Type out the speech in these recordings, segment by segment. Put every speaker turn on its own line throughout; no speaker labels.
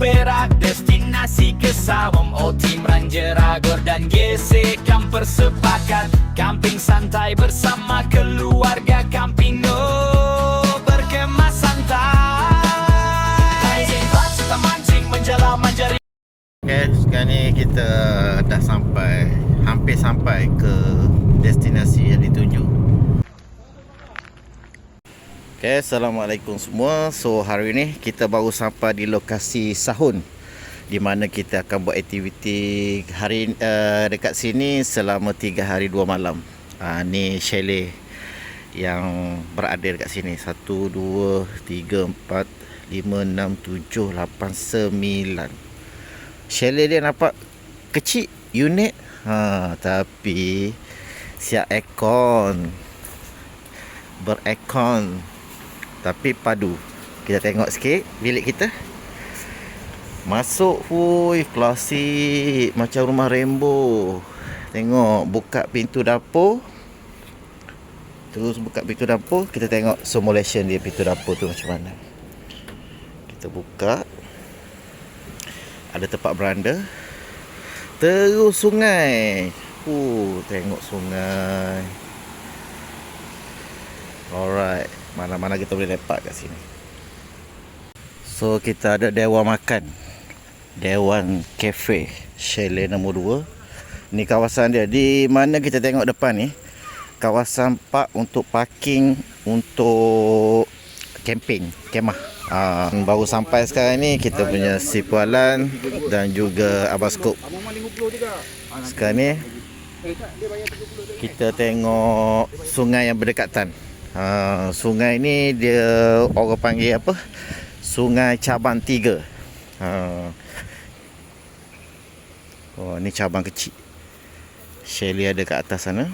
Perak, destinasi Kesawam. Oh, tim Ranger Agor dan GC Camper sepakat camping santai bersama keluarga. Camping berkemah santai. Kita mancing menjala manjari.
Okay, sekarang ni kita dah hampir sampai ke destinasi yang dituju. Okay, Assalamualaikum semua. So hari ni kita baru sampai di lokasi Sahun, di mana kita akan buat aktiviti hari dekat sini selama 3 hari 2 malam. Ni chalet yang berada dekat sini. 1, 2, 3, 4, 5, 6, 7, 8, 9. Chalet dia nampak kecil, unik, tapi siap aircon, beraircon, tapi padu. Kita tengok sikit bilik kita. Masuk, hui, klasik macam rumah Rainbow. Tengok, buka pintu dapur. Terus buka pintu dapur, kita tengok simulation dia pintu dapur tu macam mana. Kita buka. Ada tempat beranda. Terus sungai. Tengok sungai. Alright, mana-mana kita boleh lepak kat sini. So kita ada dewan makan, dewan cafe, chalet nombor 2. Ni kawasan dia. Di mana kita tengok depan ni, kawasan park untuk parking untuk camping, kemah. Baru sampai sekarang ni kita punya si Pualan dan juga Abang Skop. Sekarang ni kita tengok sungai yang berdekatan. Sungai ni dia orang panggil apa? Sungai Cabang 3. Oh, ni cabang kecil. Chalet ada kat atas sana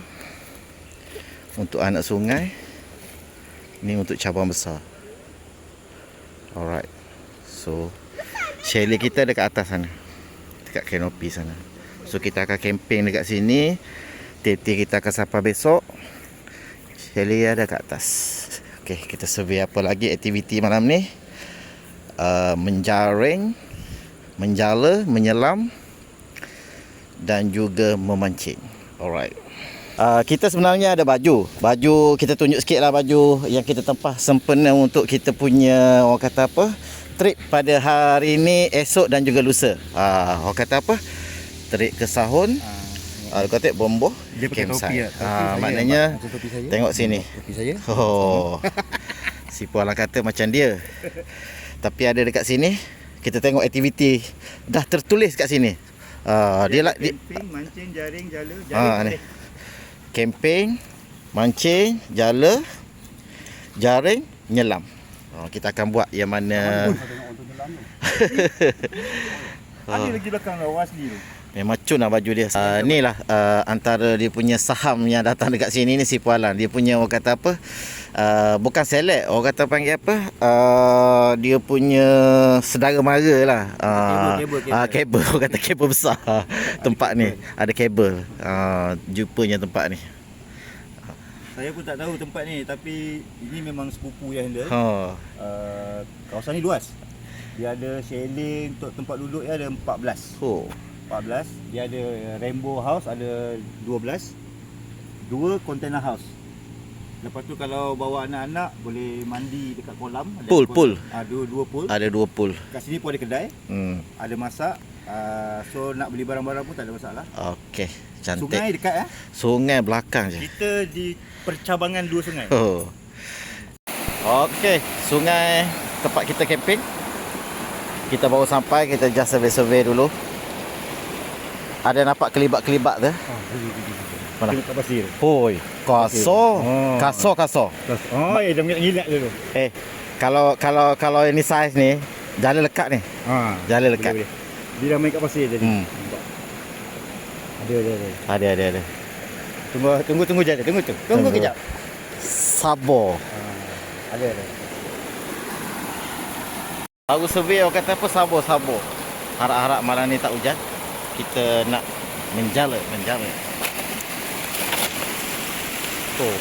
untuk anak sungai. Ni untuk cabang besar. Alright. So chalet kita dekat atas sana, dekat kanopi sana. So kita akan camping dekat sini. Teti kita akan sampai besok. Chalet ada kat atas. Okay, kita survey apa lagi aktiviti malam ni. Menjaring, menjala, menyelam dan juga memancing. Alright. Kita sebenarnya ada baju kita tunjuk sikit lah baju yang kita tempah sempena untuk kita punya, orang kata apa, trip pada hari ni, esok dan juga lusa. Orang kata apa, trip ke Sahun. Kata bomboh dia pakai topi. Maknanya topi saya, tengok sini topi saya. Si Pualang kata macam dia. Tapi ada dekat sini, kita tengok aktiviti dah tertulis kat sini. Dia lah camping, mancing, jaring, jala, jaring. Camping, mancing, jala, jaring, nyelam. Kita akan buat yang mana. Ada lagi belakang Wasli tu. Memang cun lah baju dia. Ni lah antara dia punya saham yang datang dekat sini ni, si Pualan. Dia punya, orang kata apa, bukan selek, orang kata panggil apa, dia punya sedara mara lah. Kabel, orang kata kabel besar. Tempat ni ada kabel. Jupanya tempat ni.
Saya pun tak tahu tempat ni, tapi ini memang sepupu yang dia. Kawasan ni luas. Dia ada chalet untuk tempat duduk dia ada 14. 14. Dia ada Rainbow House ada 12. 2 container house. Lepas tu kalau bawa anak-anak boleh mandi dekat kolam.
Pool.
Dua pool.
Ada 2 pool.
Kat sini pun ada kedai. Ada masak. So nak beli barang-barang pun tak ada masalah.
Okey, cantik.
Sungai dekat ya.
Sungai belakang je.
Kita di percabangan 2 sungai.
Okey, sungai tempat kita camping. Kita baru sampai, kita just survey dulu. Ada nampak kelibat-kelibat tu? Mana?
Kat pasir.
Hoi, kasar. Kasar.
Dah mengilat dulu.
Kalau ini saiz ni, jala lekat ni. Jala lekat.
Boleh. Dia dah main kat pasir tadi. Ada. Tunggu je. Tunggu kejap.
Sabar.
Ada.
Baru survey, orang kata apa, sabar. Harap-harap malam ni tak hujan. Kita nak menjala.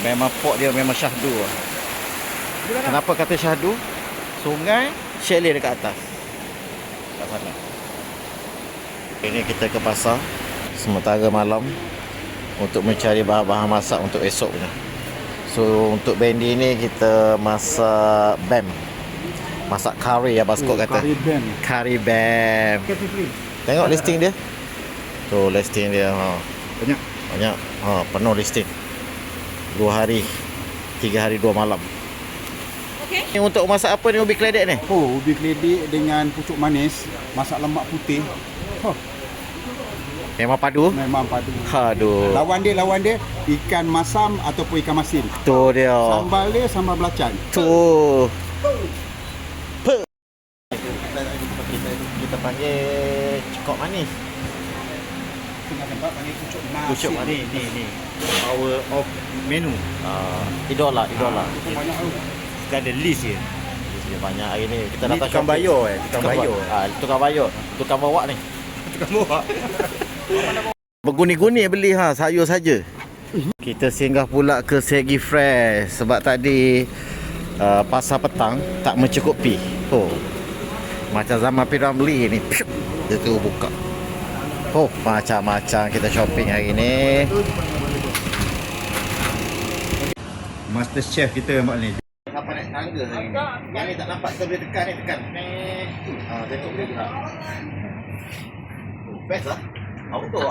Memang port dia memang syahdu. Kenapa kata syahdu? Sungai, chalet dekat atas. Kat sana. Ini kita ke pasar sementara malam untuk mencari bahan-bahan masak untuk esok punya. So untuk bendi ni kita masak bam. Masak kari ya Baskot kata. Kari bam. Tengok listing dia. Tu listing dia. Banyak. Penuh listing. 2 hari 3 hari 2 malam. Okey. Ini untuk masak apa ni ubi keledek ni?
Ubi keledek dengan pucuk manis, masak lemak putih.
Memang padu?
Memang padu.
Aduh.
Lawan dia ikan masam ataupun ikan masin.
Tu dia.
Sambal dia sambal belacan.
Tu. Kita panggil cekok manis.
Tengah tempat panggil pucuk nasi.
Pucuk manis ni.
Power of menu.
Idola.
Banyak tu.
Kita ada list je.
Dia banyak hari ni. Kita
Ni
datang
tukang bayar
Tukang bayar. Tukang bawa ni.
Tukang bawa.
Berguni-guni beli sayur saja. Kita singgah pula ke Segi Fresh sebab tadi pasar petang tak mencukupi. Macam zaman Piramli ni. Dia tu buka. Macam-macam kita shopping hari ni.
Master Chef kita Mak ni.
Apa naik tangga hari ni? Yang ni tak nampak kita boleh tekan ni, tekan. Tengok boleh gerak. Best lah. Auto.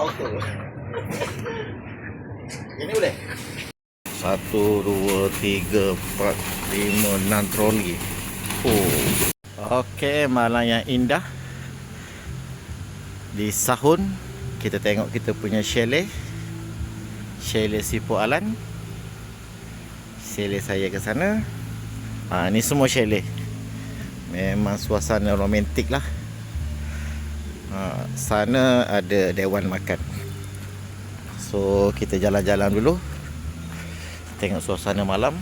Ini boleh? 1, 2, 3, 4, 5, 6 troli. Okey, malam yang indah. Di Sahun kita tengok kita punya chalet. Chalet Sipu Alan. Chalet saya ke sana. Ni semua chalet. Memang suasana romantik lah. Sana ada dewan makan. So kita jalan-jalan dulu. Tengok suasana malam.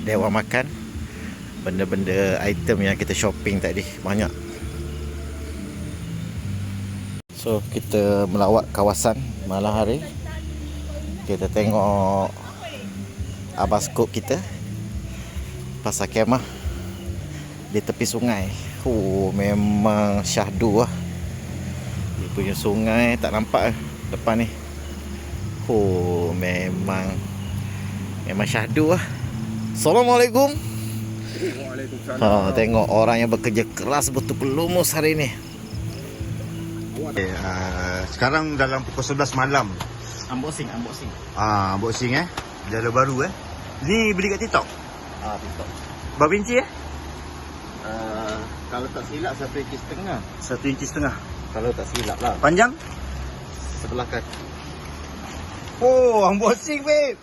Dewan makan. Benda-benda item yang kita shopping tadi banyak. So kita melawat kawasan malam hari. Kita tengok Abaskop kita. Pasar kemah di tepi sungai. Memang syahdu lah. Dia punya sungai tak nampak depan ni. Memang syahdu lah. Assalamualaikum.
Waalaikumsalam.
Tengok orang yang bekerja keras betul pelumus hari ni.
Sekarang dalam pukul 11 malam.
Unboxing.
Unboxing Jala baru Ni beli kat TikTok.
TikTok.
Berapa inci
Kalau tak silap 1,5 inci.
1,5 inci.
Kalau tak silap lah.
Panjang?
Sebelah kaki.
Unboxing babe.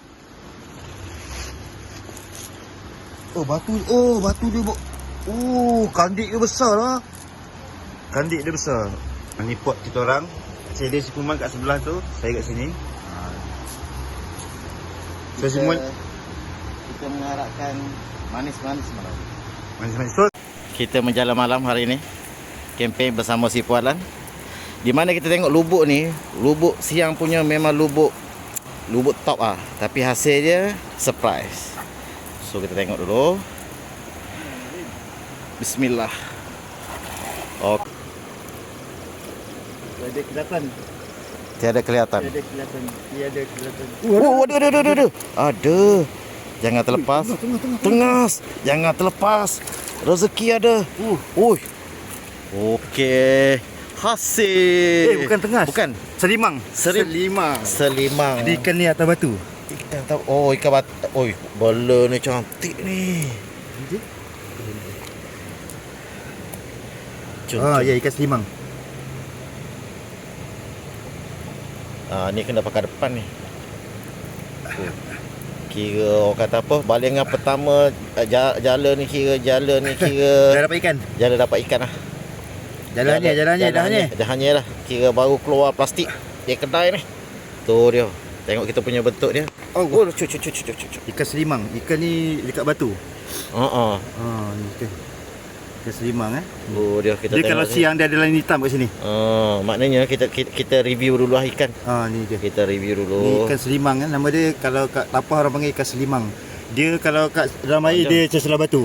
Batu dia kandik dia besar lah. Kandik dia besar. Ni pot kita orang. Chalet Sipuman kat sebelah tu, saya kat sini.
Kita mengharapkan manis-manis malam.
Manis-manis. So,
kita menjalan malam hari ini. Kempen bersama si Pualan. Di mana kita tengok lubuk ni, lubuk siang punya memang lubuk top ah. Tapi hasil dia surprise. So kita tengok dulu. Bismillah. Tiada kelihatan. Ada. Jangan terlepas. Tengas. Jangan terlepas. Rezeki ada. Okey. Hasil.
bukan tengas.
Bukan.
Selimang.
Selimang.
Di ikan ni atas batu.
Ikan tahu. Ikan batu. Bela ni cantik ni.
Ya, ikan selimang.
Ni kena pakai depan ni. Kira orang kata apa, balingan pertama jala ni kira
Dah dapat ikan.
jala dapat ikan lah. Jalannya lah. Kira baru keluar plastik dia kedai ni. Tu dia. Tengok kita punya bentuk dia.
Ikan selimang. Ikan ni dekat batu. Ni ikan. Ikan selimang
Dia kita
dia kalau siang dia ada lain hitam kat sini.
Maknanya kita review dulu lah ikan.
Ni dia.
Kita review dulu.
Ni ikan selimang nama dia kalau kat tapah orang panggil ikan selimang. Dia kalau kat dalam air dia macam selah batu.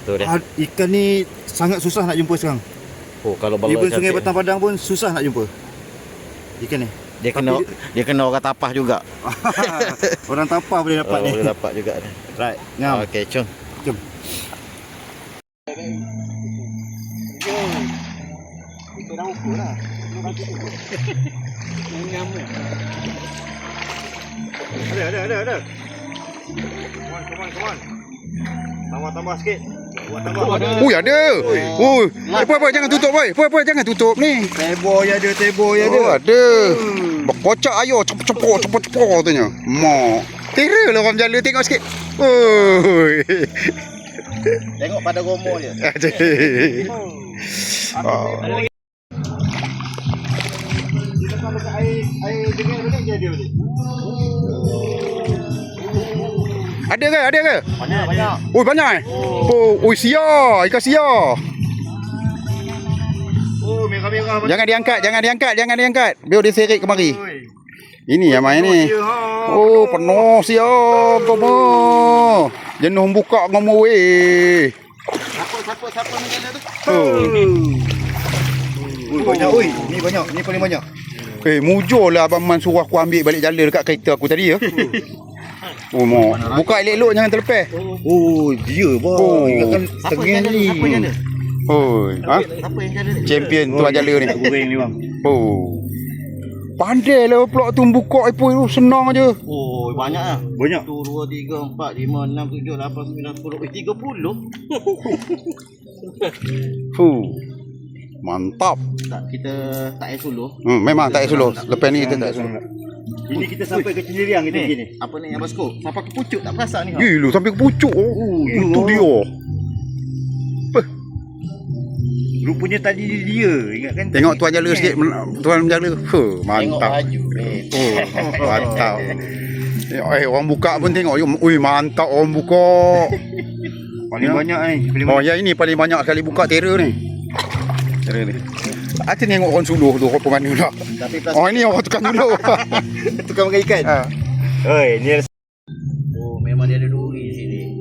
Tu dia.
Ikan ni sangat susah nak jumpa sekarang.
Oh, kalau bala
Even Sungai
cantik.
Batang Padang pun susah nak jumpa ikan ni.
Dia kena orang tapah juga.
Orang tapah boleh dapat ni.
Boleh dapat juga ni.
Right, ngam.
Okey, jom.
Jom. Ada. Come on. Tambah sikit. Tambah.
Ui, ada. Ui, apa jangan tutup boy. Apa jangan tutup ni.
Tebo ya ada.
Oh, ada. Berkocak ayo cepot katanya. Mak. Tera lah orang berjala tengok sikit. Oi.
Tengok pada gomo je.
Air
Ada ke?
banyak.
Oi, banyak eh? Oh, sia, ikan sia.
Oh, merah-merah.
Jangan diangkat. Biar dia seret kemari. Ini yang main ni. Oh, penuh sia. Koma. Jenuh buka ngomo weh.
Siapa ni tu?
Banyak ni banyak. Ni paling banyak.
Mujur lah Abang Man suruh aku ambil balik jala dekat kereta aku tadi ya. Oh, mau. Buka elok-elok jangan terlepas.
Oh, dia bang. Ingatkan tengah ni.
Siapa yang jala?
Oi,
Siapa yang jala?
Champion tuan jala ni.
Goreng ni bang.
Oh. Pandai lah pula tu buka ipo tu senang aja.
Oh, banyak lah.
Banyak.
1, 2, 3, 4, 5, 6, 7, 8, 9, 10. 30.
Mantap.
Tak, kita tak payah suluh.
Memang tak payah suluh. Lepas ni kita tak suluh.
Ini kita sampai ke Cendiriang kita pergi ni.
Apa ni Abang Sko? Sampai ke pucuk tak perasan ni.
Gila sampai ke pucuk. Itu dia.
Rupanya tadi dia. Ingatkan
Tengok tuan jala sikit. Tuan menjala. Mantap.
Tengok baju.
Oh, mantap. Orang buka pun tengok. Ui, mantap orang buka.
paling banyak ni.
Oh, yang ini paling banyak sekali buka tera ni. Tera ni. Aku tengok orang suluh tu apa mana pula. Oh, ini orang tukang suluh.
Tukang makan ikan. Oi, ni ada.
Oh, memang dia ada duri di sini.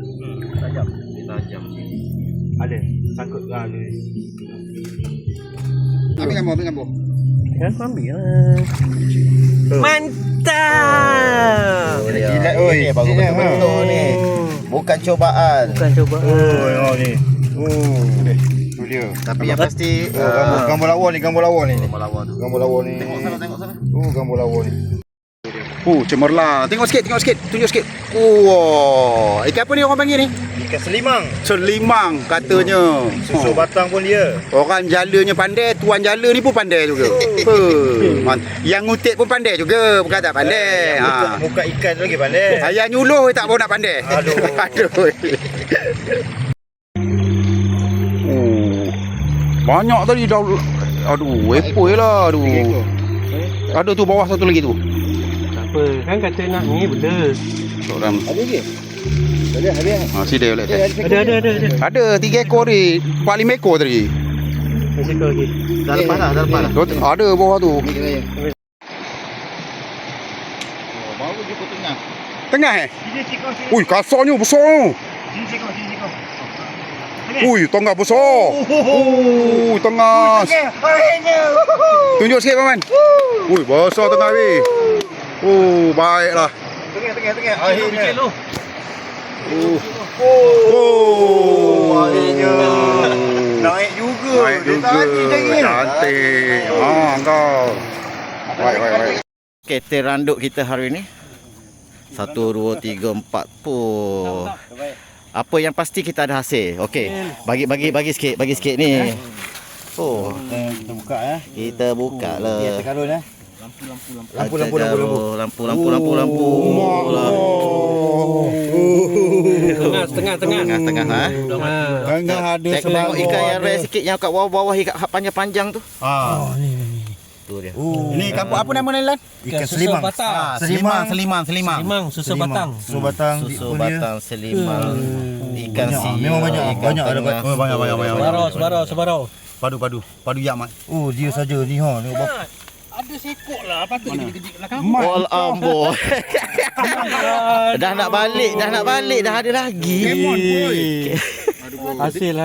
Tajam. Dia tajam sini.
Ada. Sangkut ke ada.
Ambil gambar.
Kan ambil lah. Mantap.
Oh, jilat oi.
Ini baru betul-betul ni. Bukan cobaan.
Oh, ni. Oh. Tu dia.
Tapi yang pasti
Gambar lawa ni.
Gambar lawa tu.
Gambar lawa ni.
Tengok sana.
Oh, gambar lawa ni.
Cemerlang. Tengok sikit. Tunjuk sikit. Oh, ikan apa ni orang panggil ni?
Ikan selimang.
Selimang katanya.
Susu batang pun dia.
Orang jalanya pandai, tuan jala ni pun pandai juga. Yang ngutik pun pandai juga, bukan tak pandai.
Muka ikan tu lagi pandai.
Ayah nyuluh tak mau nak pandai.
Aduh.
Oh. Banyak tadi dah. Aduh, epoi lah. Aduh. Ada tu bawah satu lagi tu.
Apa kan kata nak ni benda.
Seorang.
Ada lagi? Ada.
Si dia boleh.
Ada.
Ada 3 ekor ni. 4-5 ekor tadi.
Sekali lagi.
Dah lepas dah.
Ada bawah tu.
Baru jumpa tengah.
Tengah
Sini cikau sini.
Ui, kasarnya besar.
Sini cikau.
Ui, tengah besar. Tengah. Tunjuk sikit Paman. Ui, besar tengah ni. Baiklah.
Tengah. Akhirnya. Akhirnya. Naik juga.
Naik
Dia
juga.
tadi lagi.
Cantik. Kau. Baik.
Okey, teranduk kita hari ni 1, 2, 3, 4. Apa yang pasti kita ada hasil. Okey. Bagi sikit ni. Oh,
Kita buka
kita buka lah.
Dia terkarun Lampu.
Tengah.
Tengah ha.
Tengah ada
Tengok ikan yang rare sikit yang kat bawah ikan panjang-panjang tu. Tu dia.
Ini kampung apa nama ni Lan? Ikan selimang.
Selimang.
Selimang susu batang.
Susu batang.
Susu batang selimang. Ikan sia.
Memang banyak ada
tengah.
banyak.
Sebarau.
Padu yak mat.
Oh, dia saja ni Tengok berapa.
Ada sekok lah. Patut gede-gede lah kan.
All amboi. Dah nak balik dah ada lagi.
Hasil.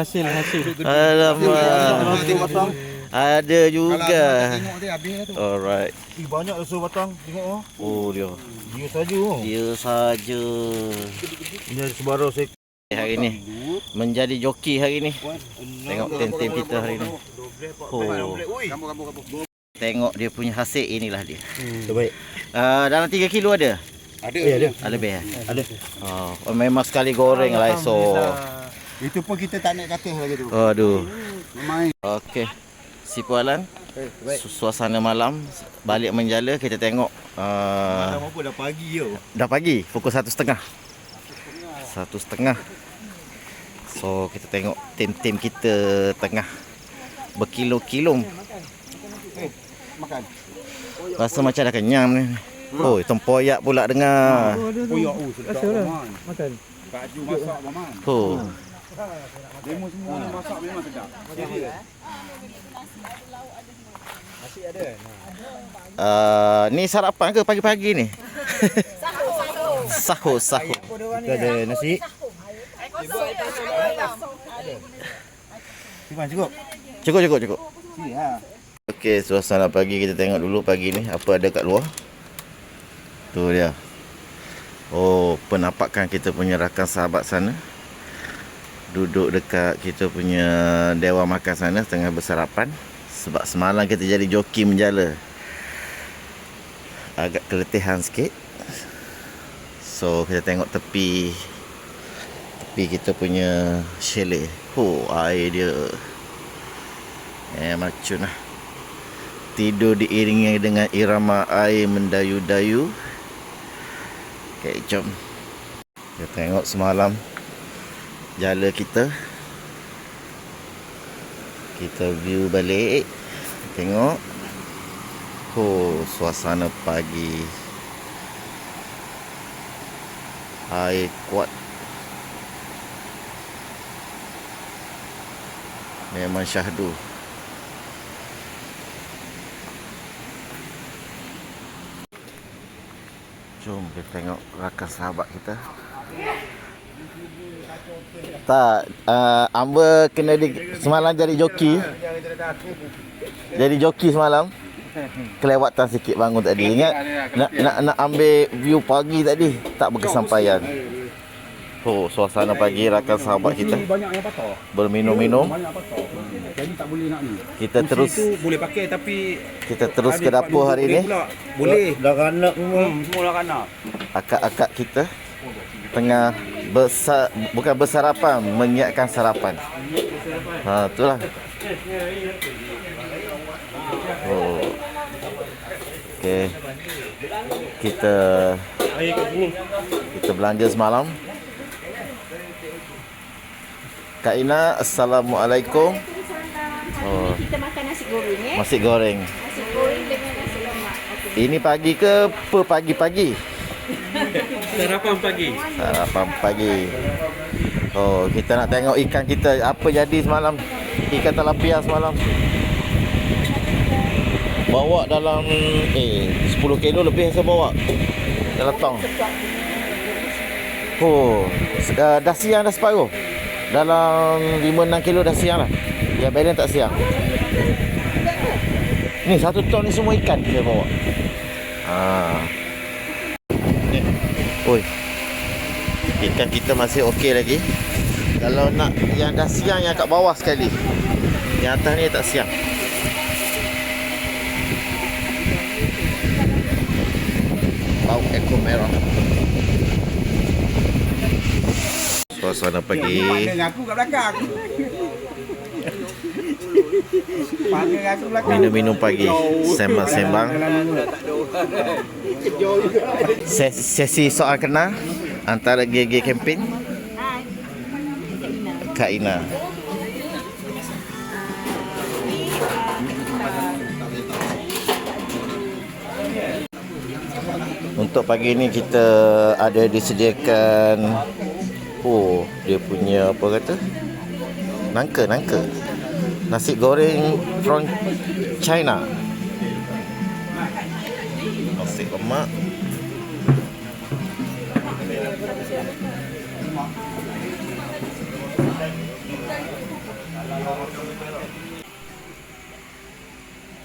Alamak. Ada juga.
Tengok dia habis lah tu.
Alright.
Banyak rasa batang. Tengok oh.
Oh dia.
Dia saja oh.
Dia saja.
Ini ada sebarang saya.
Hari ni menjadi joki hari ni. Tengok tim kita hari ni. Oh. Tengok dia punya hasil, inilah dia.
Terbaik.
Dalam 3 kilo ada?
Ada. Ada.
Ada lebih eh?
Ada.
Oh, memang sekali goreng lah esok.
Itu pun kita tak naik katil lagi tu.
Aduh.
Memang.
Okey. Si Pualan, suasana malam balik menjala, kita tengok
Malam apa dah pagi yo.
dah pagi, pukul 1.30. 1.30. So kita tengok tim-tim kita tengah berkilo-kilo.
Makan.
Rasa macam dah kenyang ni. Oh, tempoyak pula dengar.
Poyak sedap Maman.
Makan.
Baju masak Maman.
Oh.
Demo semua ni masak memang sedap.
Ni sarapan ke pagi-pagi ni? Sahur.
Kita ada nasi. Simpan cukup.
Cukup.
Ya.
Okey, suasana pagi kita tengok dulu pagi ni apa ada kat luar. Tu dia. Oh, penampakan kita punya rakan sahabat sana. Duduk dekat kita punya dewan makan sana tengah bersarapan. Sebab semalam kita jadi joki menjala. Agak keletihan sikit. So kita tengok tepi kita punya chalet. Oh, air dia macam lah. Tidur diiringi dengan irama air mendayu-dayu. Okay, jom kita tengok semalam jala kita. Kita view balik. Tengok. Oh, suasana pagi. Air kuat. Memang syahdu. Jom kita tengok rakan sahabat kita. Tak, Amba kena semalam jadi joki. Jadi joki semalam. Kelewatan sikit bangun tadi. Ingat nak ambil view pagi tadi, tak berkesampaian. Oh, suasana pagi rakan sahabat kita.
Banyak yang patah.
Berminum-minum.
Banyak patah. Jadi tak boleh nak ni.
Kita terus
Boleh pakai tapi
kita terus ke dapur hari ni.
boleh.
Dah kanak semua.
Semua dah kanak.
Akak-akak kita tengah bukan bersarapan, menyiapkan sarapan. Itulah. Oh. Okey. Kita belanja semalam. Kak Ina, Assalamualaikum. Oh,
Kita makan nasi goreng
nasi goreng.
Nasi goreng dengan nasi lemak. Okey.
Ini pagi ke pagi-pagi?
Sarapan pagi.
Sarapan pagi. Oh, kita nak tengok ikan kita apa jadi semalam. Ikan tilapia semalam. Bawa dalam 10 kilo lebih saya bawa. Dalam tong. Oh, dah siang dah separuh. Dalam 5-6 kilo dah siang lah. Yang balance tak siang. Ni 1 ton ni semua ikan saya bawa. Oi. Ikan kita masih okey lagi. Kalau nak yang dah siang yang kat bawah sekali. Yang atas ni tak siang. Bau ekor merah. Suasana pagi.
Panggil aku kat belakang. Panggil aku belakang.
Minum-minum pagi. Sembang-sembang. Sesi soal kenal antara GG Camping. Kak Ina. Untuk pagi ni kita ada disediakan dia punya apa kata? Nangka. Nasi goreng from China. Nasi lemak.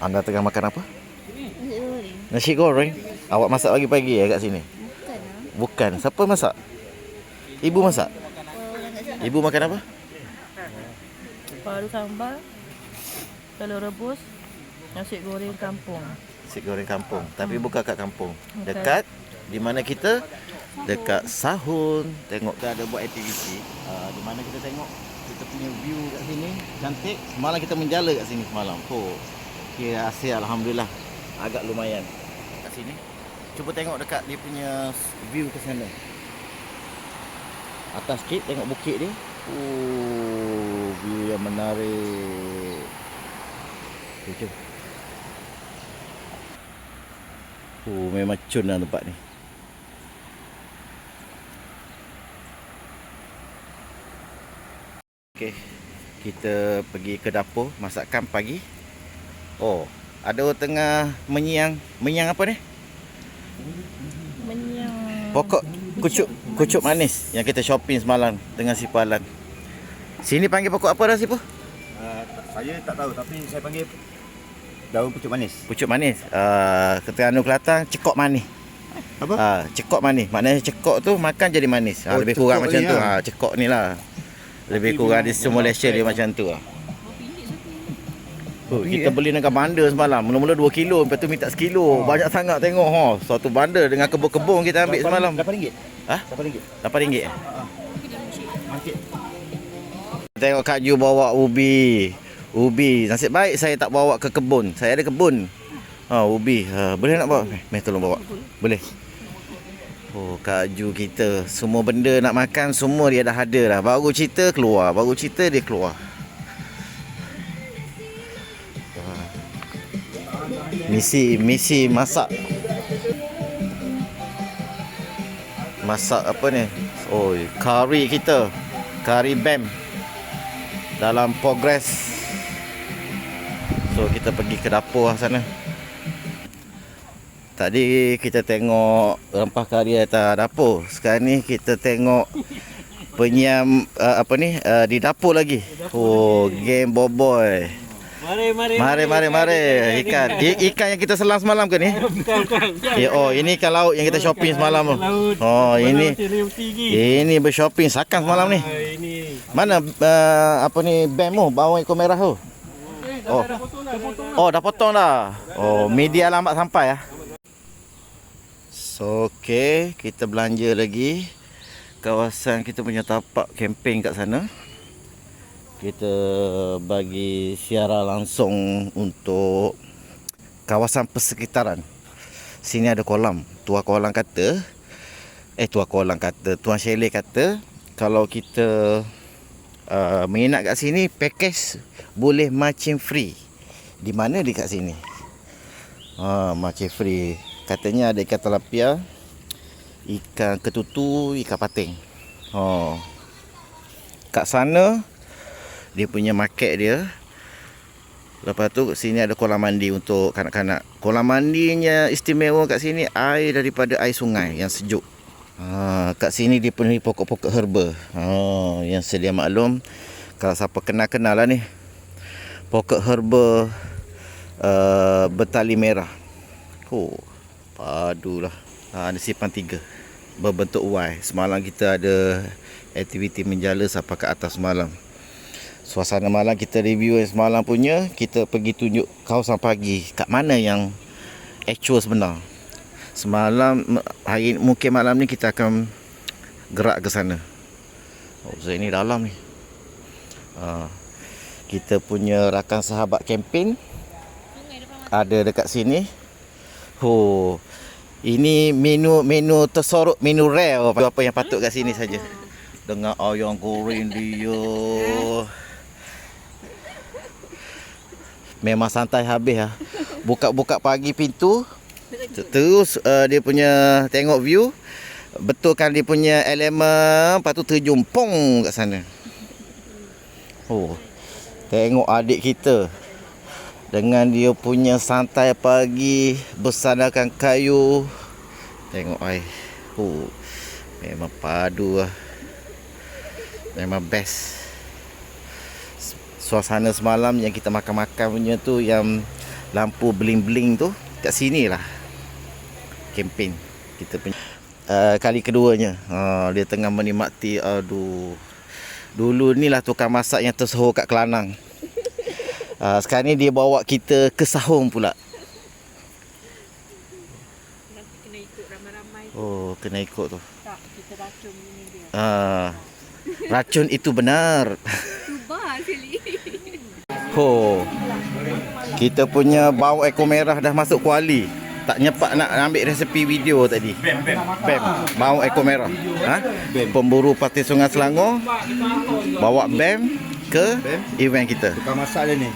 Anda tengah makan apa?
Nasi goreng.
Nasi goreng. Awak masak pagi-pagi kat sini?
Bukan lah.
Bukan. Siapa masak? Ibu masak?
Orang kat sini.
Ibu makan apa?
Paru sambal, telur rebus, nasi goreng kampung.
Nasi goreng kampung. Tapi bukan kat kampung.
Bukan.
Dekat di mana kita? Dekat Sahun. Tengok ke ada buat aktiviti. Di mana kita tengok kita punya view kat sini cantik. Semalam kita menjala kat sini semalam. Oh, kira hasil alhamdulillah agak lumayan. Kat sini. Cuba tengok dekat dia punya view ke sana. Atas sikit tengok bukit dia. Oh, view yang menarik. Jom. Oh, memang cun lah tempat ni. Okey, kita pergi ke dapur masakkan pagi. Oh, ada orang tengah menyiang. Menyiang apa ni?
Menyang.
Pokok kucuk manis yang kita shopping semalam dengan si Pualan. Sini panggil pokok apa dah si Pu?
Saya tak tahu tapi saya panggil daun pucuk manis.
Pucuk manis. Terengganu Kelantan cekok manis.
Apa?
Cekok manis. Maknanya cekok tu makan jadi manis.
Oh,
Lebih kurang
cekok
macam
ni
tu.
lah.
Cekok ni lah. Lebih kurang di semua Malaysia dia macam tu lah. Oh, kita beli dengan bandar semalam. Mula-mula 2 kilo, lepas tu minta 1 kilo. Banyak sangat tengok. Satu bandar dengan kebun-kebun kita ambil semalam.
RM8.
Ha?
RM8.
RM8.
Mangkit.
Tengok Kak Ju bawa ubi. Ubi. Nasib baik saya tak bawa ke kebun. Saya ada kebun. Ubi. Boleh nak bawa? Meh tolong bawa. Boleh. Oh, Kak Ju kita. Semua benda nak makan, semua dia dah ada dah. Baru cerita keluar. Baru cerita dia keluar. Misi masak. Masak apa ni? Oh, kari kita. Kari bam. Dalam progress. So kita pergi ke dapur sana. Tadi kita tengok rempah kari atas dapur. Sekarang ni kita tengok penyiam di dapur lagi. Oh, game boboy. Mari ikan. Ikan yang kita selang semalam ke ni? Oh, ini ikan laut yang kita shopping semalam tu. Oh, ini bershopping sakan semalam ni. Mana bam tu, bawang ekor merah tu? Oh, dah potong dah. Oh, media lambat sampai ah. So, okey, kita belanja lagi kawasan kita punya tapak camping kat sana. Kita bagi siaran langsung untuk kawasan persekitaran. Sini ada kolam. Tuan chalet kata kalau kita menginap kat sini, package boleh mancing free. Di mana dia kat sini? Mancing free. Katanya ada ikan tilapia, ikan ketutu, ikan pating. Kat sana dia punya market dia. Lepas tu sini ada kolam mandi untuk kanak-kanak. Kolam mandinya istimewa kat sini air daripada air sungai yang sejuk. Kat sini dipenuhi pokok-pokok herba. Yang sedia maklum kalau siapa kenal lah ni. Pokok herba bertali merah. Padulah. Ada simpan 3 berbentuk Y. Semalam kita ada aktiviti menjala sampai ke atas semalam. Suasana malam kita review semalam punya, kita pergi tunjuk kawasan pagi kat mana yang actual sebenar. Semalam, mungkin malam ni kita akan gerak ke sana. So ini dalam ni. Kita punya rakan sahabat camping ada dekat sini. Ini menu tersorok, menu rare apa yang patut kat sini saja. Dengan ayam goreng dia. Memang santai habis lah. Buka pagi pintu. Terus dia punya tengok view. Betulkan dia punya elemen. Lepas tu terjun pong kat sana. Tengok adik kita. Dengan dia punya santai pagi. Bersandarkan kayu. Tengok air. Memang padu lah. Memang best. Suasana semalam yang kita makan-makan punya tu yang lampu bling-bling tu kat sini lah kempen kita punya kali keduanya. Dia tengah menikmati, aduh, dulu ni lah tukang masak yang tersohor kat Kelanang. Sekarang ni dia bawa kita ke sahung pula.
Kena ikut ramai-ramai.
Oh, kena ikut tu.
Tak, kita racun ini dia.
Racun itu benar.
Cuba sekali.
Kita punya bau ekor merah dah masuk kuali. Tak nyepak nak ambil resepi video tadi. Bam. Bau ekor merah. Pemburu Parti Sungai Selangor bawa BAM ke event kita.
Tukang masak dia ni.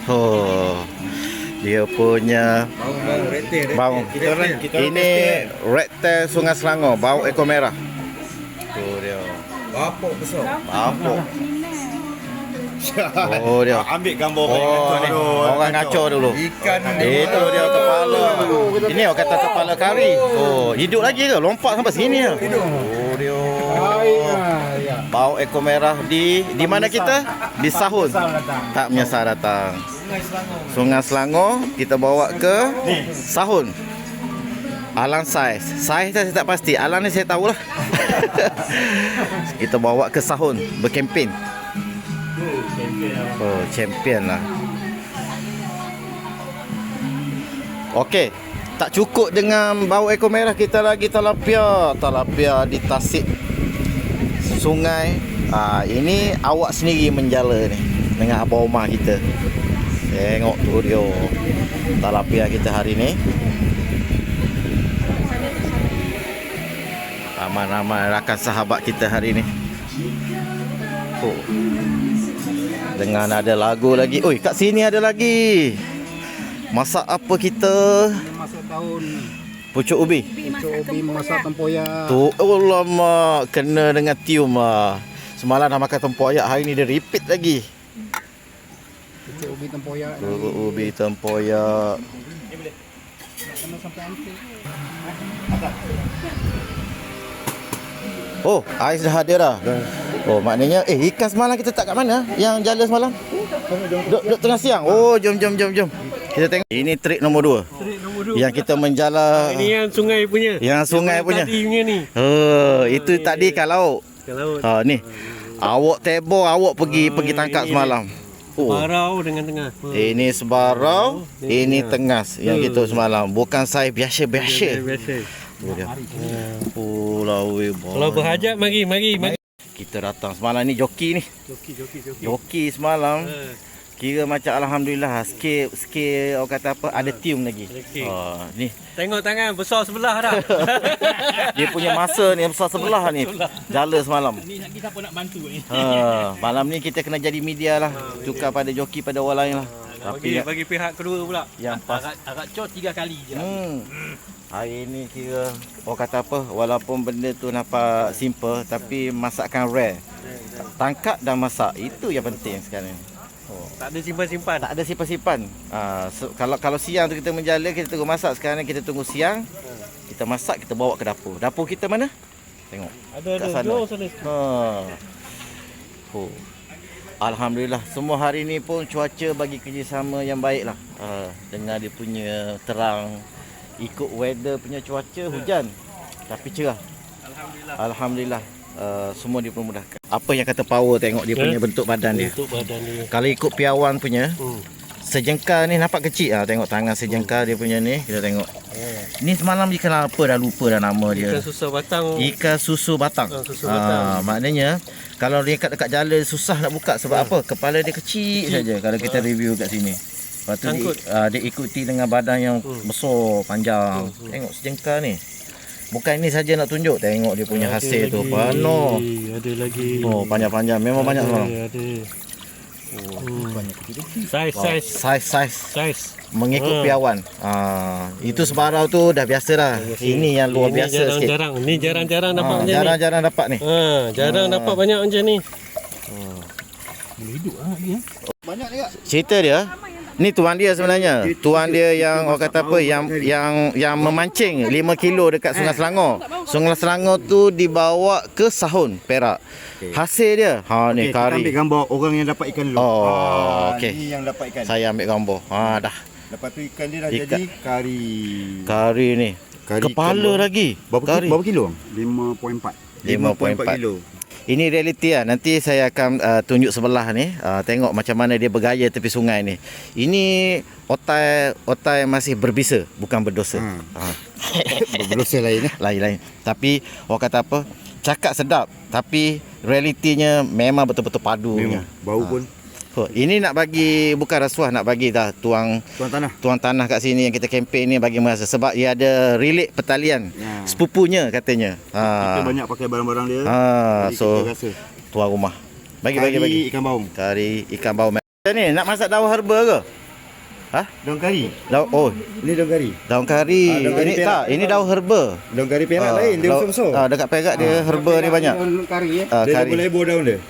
Dia punya bau. Ini Red Tail Sungai Selangor, bau ekor merah. Tu dia.
Bapok besar.
Bapok. Oh dia.
Ambil gambar
Orang ngaco dulu.
Ikan
Itu dia kepala. Ini orang kata kepala kari. Hidup lagi ke? Lompat sampai sini ya. Oh dia. Bau ekor merah di mana kita? Di Sahun. Tak menyesal datang. Sungai Selangor kita bawa ke Sahun. Alang Saiz. Saiz saya tak pasti. Alang ni saya tahulah. Kita bawa ke Sahun berkempen. Champion lah. Okey, tak cukup dengan bau ekor merah, kita lagi talapia di tasik sungai. Ini awak sendiri menjala ni dengan abang rumah kita. Tengok tu dia talapia kita hari ni. Ramai-ramai rakan sahabat kita hari ni. Dengan ada lagu lagi. Oi, kat sini ada lagi. Masak apa kita?
Masuk tahun
Pucuk ubi.
pucuk ubi memasak tempoyak.
Tu alamak, kena dengan tium ah. Semalam dah makan tempoyak, hari ni dia repeat lagi.
Pucuk ubi tempoyak.
Pucuk ubi tempoyak. Oh, ais dah ada dah. Oh, maknanya ikan semalam kita tak kat mana? Yang jala semalam? Duk tengah siang. Oh, jom. Kita tengok. Ini trik nombor 2. Yang kita menjala.
Ini yang sungai punya.
Yang sungai punya.
Tadi punya ni.
Itu tadi kat laut.
Kat laut.
Ni. Awak tebor, awak pergi tangkap semalam.
Sebarau dengan tengah.
Ini sebarau, ini tengas yang kita semalam. Bukan saiz biasa.
Biasa.
Tu dia. Lawi.
Kalau berhajat mari.
Kita datang semalam ni joki ni. Joki semalam. Kira macam alhamdulillah sikit orang kata apa ada tium lagi. Ni.
Tengok tangan besar sebelah dah.
Dia punya masa ni besar sebelah ni. Jala semalam.
Ni siapa nak bantu ni?
Malam ni kita kena jadi media lah. Tukar pada joki pada orang lain lah. Tapi
Bagi pihak kedua pula.
yang pas
Agak cor 3 kali je.
hari ni kira orang kata apa, walaupun benda tu nampak simple tapi masakan rare. Tangkap dan masak itu yang penting sekarang ni.
Tak ada simpan-simpan.
Tak ada simpan-simpan. Kalau siang tu kita menjala, kita tunggu masak. Sekarang kita tunggu siang, kita masak, kita bawa ke dapur. Dapur kita mana? Tengok.
Ada
kat sana.
jauh sana.
Alhamdulillah, semua hari ni pun cuaca bagi kerjasama yang baik lah. Dengan dia punya terang, ikut weather punya cuaca, hujan tapi cerah. Alhamdulillah. Semua dipermudahkan. Apa yang kata power, tengok dia punya bentuk badan dia.
Bentuk badan dia.
Kalau ikut piawan punya, sejengkal ni nampak kecil. Tengok tangan sejengkal dia punya ni. Kita tengok. Ni semalam ikan apa dah lupa dah nama dia.
Ikan susah batang.
Ikan susu batang.
Susu batang.
Maknanya kalau dia dekat jala susah nak buka sebab apa? Kepala dia kecil saja kalau kita review kat sini. Lepas tu dia ikuti dengan badan yang besar, panjang. Tengok sejengkal ni. Bukan ini saja nak tunjuk, tengok dia punya hasil tu penuh.
Ada lagi.
Panjang-panjang, memang banyak semalam.
Ada. Saiz.
Mengikut piawan. Itu sebarau tu dah biasa dah. Ini yang luar biasa sikit.
Ni jarang-jarang dapat macam ni.
Jarang-jarang dapat ni.
Jarang dapat banyak macam ni.
Banyak ni kak.
Cerita dia, ni tuan dia sebenarnya. Tuan dia yang orang kata apa, yang memancing 5 kilo dekat Sungai Selangor. Sungai Selangor tu dibawa ke Sahun, Perak. Hasil dia, ni
Kita ambil
kari.
gambar orang yang dapat ikan dulu.
Okey.
Ni yang dapat ikan.
Saya ambil gambar. Dah.
Lepas tu ikan dia dah
Ikan.
jadi kari.
Kari ni.
Kari
Kepala
ikan
lagi.
Berapa kilo?
5.4.
5.4
kilo.
Ini realiti lah. Nanti saya akan tunjuk sebelah ni. Tengok macam mana dia bergaya tepi sungai ni. Ini otai masih berbisa, bukan berdosa.
Berdosa lain.
Lain-lain. Tapi orang kata apa? Cakap sedap. Tapi realitinya memang betul-betul padu.
Memang. Bau pun.
Ini nak bagi, bukan rasuah, nak bagi dah tuang tanah kat sini yang kita kempen ni bagi merasa. Sebab ia ada relik pertalian sepupunya katanya.
Kita banyak pakai barang-barang dia. Jadi
So
kita rasa.
tuan rumah. Bagi.
Ikan baung.
Kari ikan baung. Ni nak masak daun herba ke?
Daun kari. Ini daun kari.
Daun kari.
Daun kari
Ini
perak.
tak, ini daun herba.
Daun kari perak lain, dia besar-besar.
Dekat Perak dia herba ni banyak.
Daun kari ya.
Dia
Kari.
lebih-lebih daun dia.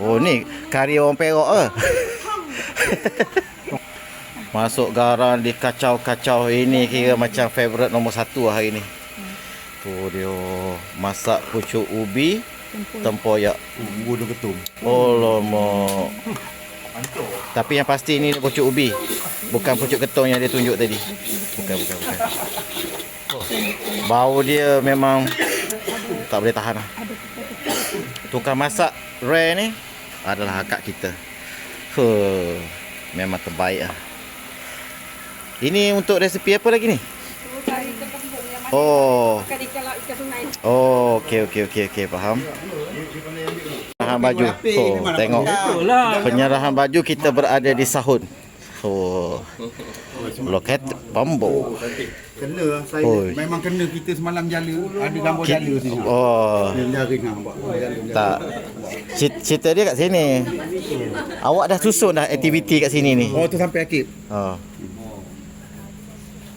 Oh ni kari orang Perak ke? Masuk garam di kacau-kacau. Ini kira macam favourite nombor 1 hari ni. Tu dia masak pucuk ubi tempoyak.
Bubur ketum.
Oh lama. Tapi yang pasti ini pucuk ubi. Bukan pucuk ketong yang dia tunjuk tadi. Bukan. Bau dia memang tak boleh tahan lah. Tukang masak rare ni adalah akak kita. Memang terbaik lah. Ini untuk resepi apa lagi ni? Oh. Okey, faham. Penyerahan baju. Tengok. Penyerahan baju kita berada di Sahun. Loket Bambu.
Kena saya memang kena kita semalam jala. Ada gambar jala sini. Dia jaring nampak.
Tak. Cerita dia kat sini. Awak dah susun dah aktiviti kat sini ni.
Tu sampai akhir.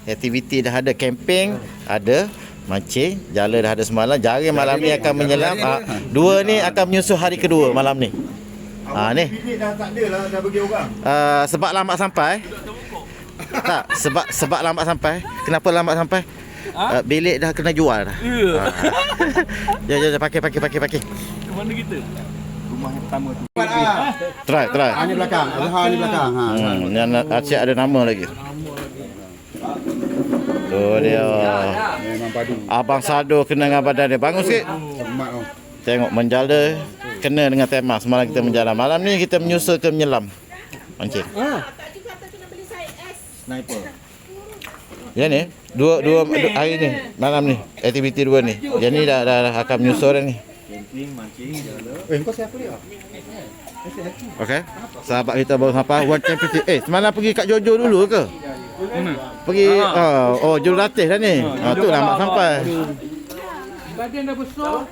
Aktiviti dah ada, camping ada, mancing, jala dah ada semalam. Jaring malam ni akan menyelam. Dua ni akan menyusul hari kedua malam ni. Ni.
Bilik dah tak ada lah, dah bagi orang.
Sebab lambat sampai. Tak, sebab lambat sampai. Kenapa lambat sampai? Bilik dah kena jual dah. Jom pakai.
Ke mana kita?
Rumah yang pertama tu.
Try.
Ni belakang. Azhar ni belakang.
Yang Acik ada nama lagi. Tu dia.
Memang padu.
Abang Sado kena dengan badan dia. Bangun sikit.
Mak oh.
Tengok menjala kena dengan tema. Semalam kita menjala. Malam ni kita menyusul ke menyelam. Mancing.
Sniper.
Ya ni. Dua hari ni. Malam ni. Aktiviti dua ni. Yang ni dah akan menyusul dah ni.
Kau siapa dia?
Okey. Sahabat kita baru sampai One Championship. Semalam pergi kat Jojo dulu ke? Pergi jurulatih dah ni. Tu lambat sampai.
Badan dah besar.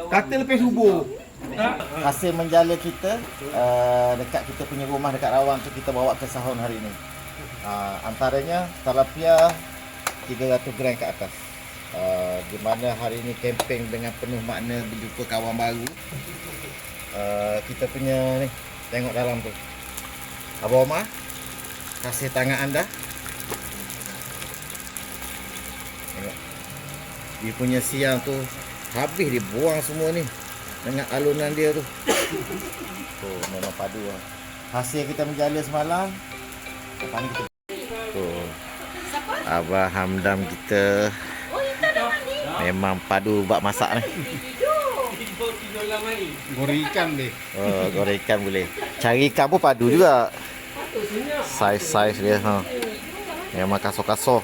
Kata lepas subuh.
Hasil menjala kita dekat kita punya rumah dekat Rawang tu kita bawa ke Sahun hari ni. Antaranya tilapia 300 gram ke atas. Di mana hari ni camping dengan penuh makna berjumpa kawan baru. Kita punya ni tengok dalam tu. Abang Omar kasih tangan anda. Tengok. Dia punya siang tu habis dibuang semua ni dengan alunan dia tu. Memang padu lah. Hasil kita menjala semalam. Lepas ni kita Abah Hamdam kita memang padu bak masak ni.
Goreng ikan deh.
Goreng ikan boleh. Cari ikan pun padu juga. Saiz dia. Memang kasar-kasar.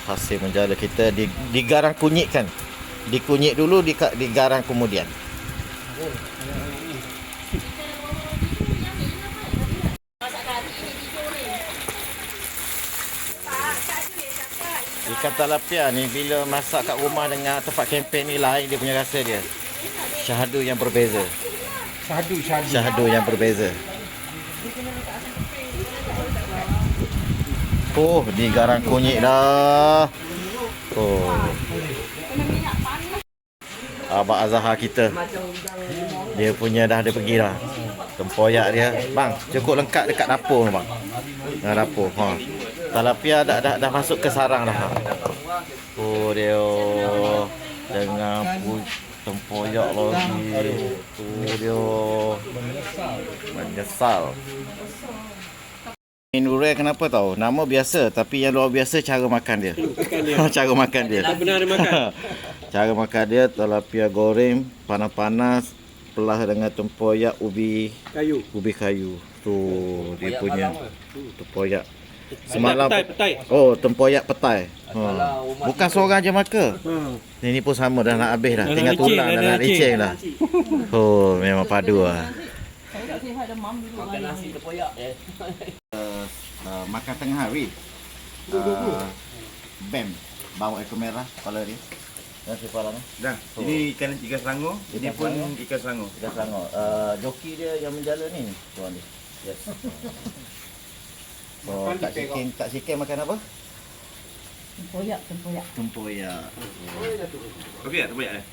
Hasil menjala kita digarang kunyitkan. Dikunyit dulu, digarang kemudian. Ikan tilapia ni bila masak kat rumah dengan tempat kempen ni lain dia punya rasa dia. Syahdu yang berbeza. Syahdu yang berbeza. Digarang kunyit dah. Abang Azhar kita. Dia punya dah ada pergi dah. Tempoyak dia. Bang, cukup lengkap dekat dapur bang. Dapur. Tilapia dah masuk ke sarang dah. Dia dengan tempoyak lagi. Tu dia. Menyesal. Nurul kenapa tahu? Nama biasa tapi yang luar biasa cara makan dia. Cara makan dia.
Tak benar dia makan.
Cara makan dia tilapia goreng panas-panas pelah dengan tempoyak ubi kayu. Tu dia punya tempoyak. Semalam
Petai.
oh tempoyak petai. Bukan seorang je makan. Ini pun sama dah nak habis dah.
Dah
Tinggal
nak licin,
tulang
dah
dah
nak
nak licin dah. Oh memang padu lah.
Saya tak sihat ada mam dulu. Makan nasi.
Makan tengah hari. Bam. Bawa ekor merah kepala dia. Dan kepalanya.
Dah. Ini ikan selangor. Ini pun ikan selangor.
Ikan selangor. Joki dia yang menjala ni. Tuan dia. Yes. So, Kak Sikin makan apa?
Tempoyak.
Tempoyak.
Okey tak tempoyak dia?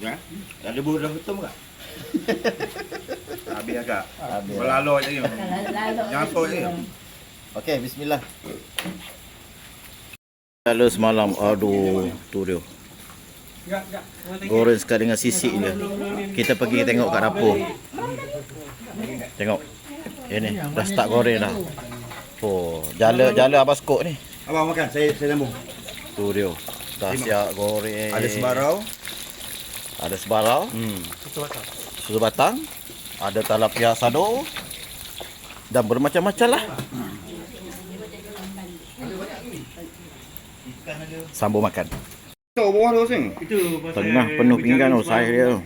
Ya. Ada bulu dah betul tak? Habis agak.
Habis.
Melalui je. Nyapa je.
Okey, bismillah. Lalu semalam, aduh, tu dia. Goreng sekali dengan sisik dia. Kita pergi tengok kat dapur. Tengok. Ini dah start goreng dah. Oh, jala abang skok ni.
Abang makan, saya sambung.
Tu dia. Dah siap goreng.
Ada sebarau.
Ada sebarau. Susu batang. Ada tilapia sado. Dan bermacam-macam lah. Sambung makan.
Tu bawah tu sing.
Tengah penuh pinggan tu saya dia.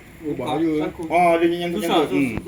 Oh, dia nyangkut-nyangkut.